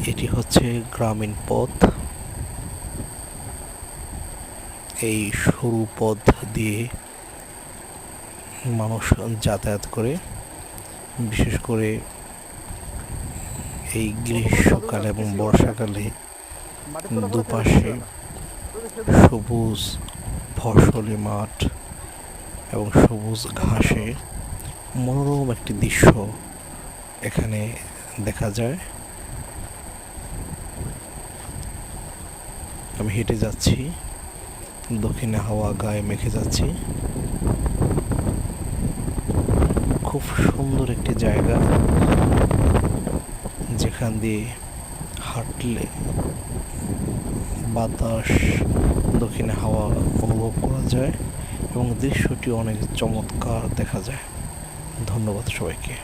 এটি হচ্ছে গ্রামীণ পথ। এই সরু পথ দিয়ে মানুষ যাতায়াত করে, বিশেষ করে এই গ্রীষ্মকালে এবং বর্ষাকালে দুপাশে সবুজ ফসলি মাঠ এবং সবুজ ঘাসে মনোরম একটি দৃশ্য এখানে দেখা যায়। আমি হেঁটে যাচ্ছি, দক্ষিণে হাওয়া গায়ে মেখে যাচ্ছি। খুব সুন্দর একটি জায়গা, যেখান দিয়ে হাঁটলে বাতাস, দক্ষিণে হাওয়া অনুভব করা যায় এবং দৃশ্যটি অনেক চমৎকার দেখা যায়। ধন্যবাদ সবাইকে।